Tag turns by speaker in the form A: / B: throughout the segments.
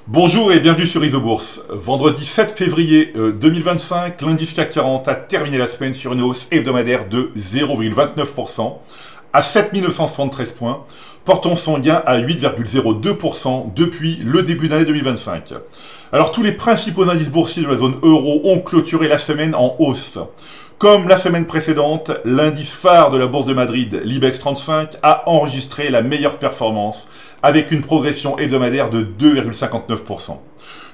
A: Bonjour et bienvenue sur Isobourse. Vendredi 7 février 2025, l'indice CAC 40 a terminé la semaine sur une hausse hebdomadaire de 0,29% à 7973 points, portant son gain à 8,02% depuis le début d'année 2025. Alors tous les principaux indices boursiers de la zone euro ont clôturé la semaine en hausse. Comme la semaine précédente, l'indice phare de la bourse de Madrid, l'IBEX 35, a enregistré la meilleure performance avec une progression hebdomadaire de 2,59%.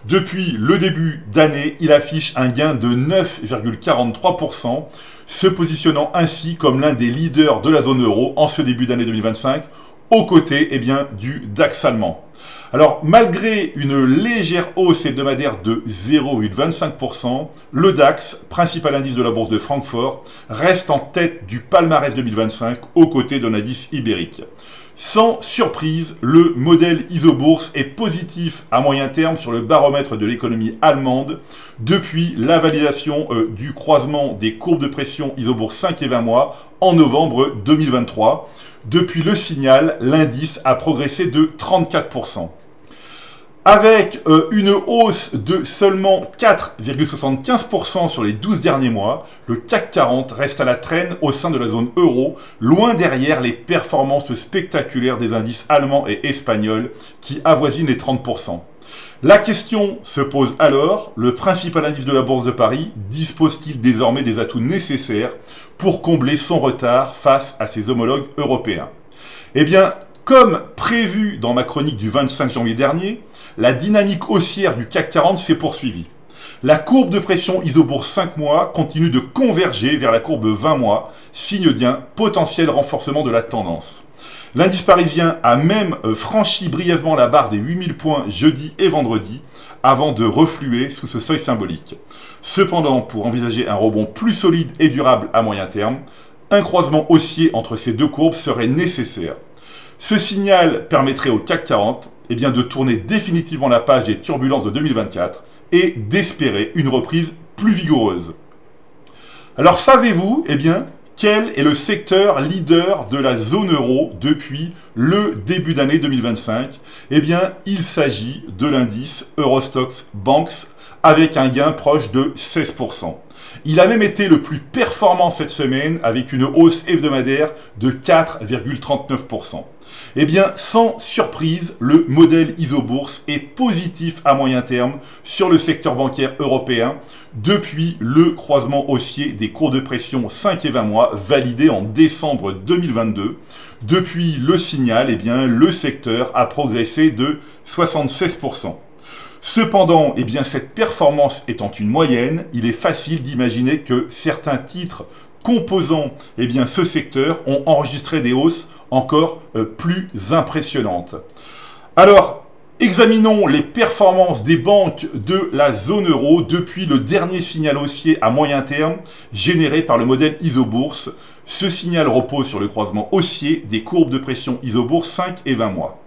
A: Depuis le début d'année, il affiche un gain de 9,43%, se positionnant ainsi comme l'un des leaders de la zone euro en ce début d'année 2025, aux côtés du DAX allemand. Alors, malgré une légère hausse hebdomadaire de 0,25%, le DAX, principal indice de la bourse de Francfort, reste en tête du palmarès 2025 aux côtés d'un indice ibérique. Sans surprise, le modèle Isobourse est positif à moyen terme sur le baromètre de l'économie allemande depuis la validation du croisement des courbes de pression Isobourse 5 et 20 mois en novembre 2023. Depuis le signal, l'indice a progressé de 34%. Avec une hausse de seulement 4,75% sur les 12 derniers mois, le CAC 40 reste à la traîne au sein de la zone euro, loin derrière les performances spectaculaires des indices allemands et espagnols qui avoisinent les 30%. La question se pose alors, le principal indice de la Bourse de Paris dispose-t-il désormais des atouts nécessaires pour combler son retard face à ses homologues européens? Eh bien, comme prévu dans ma chronique du 25 janvier dernier, la dynamique haussière du CAC 40 s'est poursuivie. La courbe de pression Isobourse 5 mois continue de converger vers la courbe 20 mois, signe d'un potentiel renforcement de la tendance. L'indice parisien a même franchi brièvement la barre des 8000 points jeudi et vendredi, avant de refluer sous ce seuil symbolique. Cependant, pour envisager un rebond plus solide et durable à moyen terme, un croisement haussier entre ces deux courbes serait nécessaire. Ce signal permettrait au CAC 40 de tourner définitivement la page des turbulences de 2024 et d'espérer une reprise plus vigoureuse. Alors savez-vous, quel est le secteur leader de la zone euro depuis le début d'année 2025? Il s'agit de l'indice Eurostoxx Banks avec un gain proche de 16%. Il a même été le plus performant cette semaine avec une hausse hebdomadaire de 4,39%. Sans surprise, le modèle Isobourse est positif à moyen terme sur le secteur bancaire européen depuis le croisement haussier des courbes de pression 5 et 20 mois validé en décembre 2022. Depuis le signal, le secteur a progressé de 76%. Cependant, cette performance étant une moyenne, il est facile d'imaginer que certains titres composant ce secteur ont enregistré des hausses encore plus impressionnantes. Alors, examinons les performances des banques de la zone euro depuis le dernier signal haussier à moyen terme généré par le modèle Isobourse. Ce signal repose sur le croisement haussier des courbes de pression Isobourse 5 et 20 mois.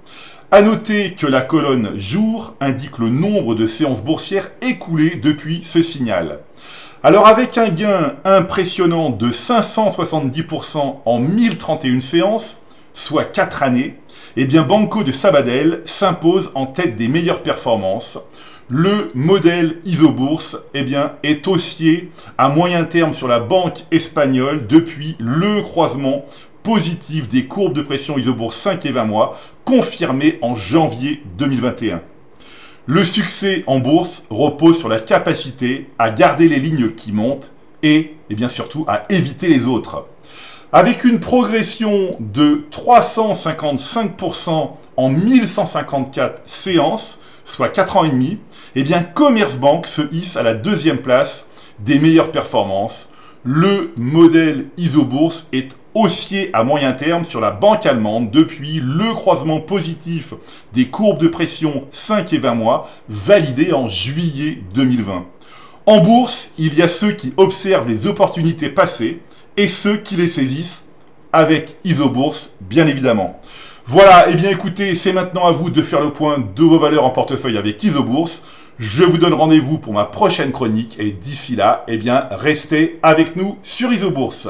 A: A noter que la colonne jour indique le nombre de séances boursières écoulées depuis ce signal. Alors avec un gain impressionnant de 570% en 1031 séances, soit 4 années, Banco de Sabadell s'impose en tête des meilleures performances. Le modèle Isobourse est haussier à moyen terme sur la banque espagnole depuis le croisement positif des courbes de pression Isobourse 5 et 20 mois, confirmé en janvier 2021. Le succès en bourse repose sur la capacité à garder les lignes qui montent et surtout à éviter les autres. Avec une progression de 355% en 1154 séances, soit 4 ans et demi, Commerzbank se hisse à la deuxième place des meilleures performances. Le modèle Isobourse est haussier à moyen terme sur la banque allemande depuis le croisement positif des courbes de pression 5 et 20 mois validé en juillet 2020. En bourse, il y a ceux qui observent les opportunités passées et ceux qui les saisissent avec Isobourse, bien évidemment. Voilà, écoutez, c'est maintenant à vous de faire le point de vos valeurs en portefeuille avec Isobourse. Je vous donne rendez-vous pour ma prochaine chronique et d'ici là, restez avec nous sur Isobourse.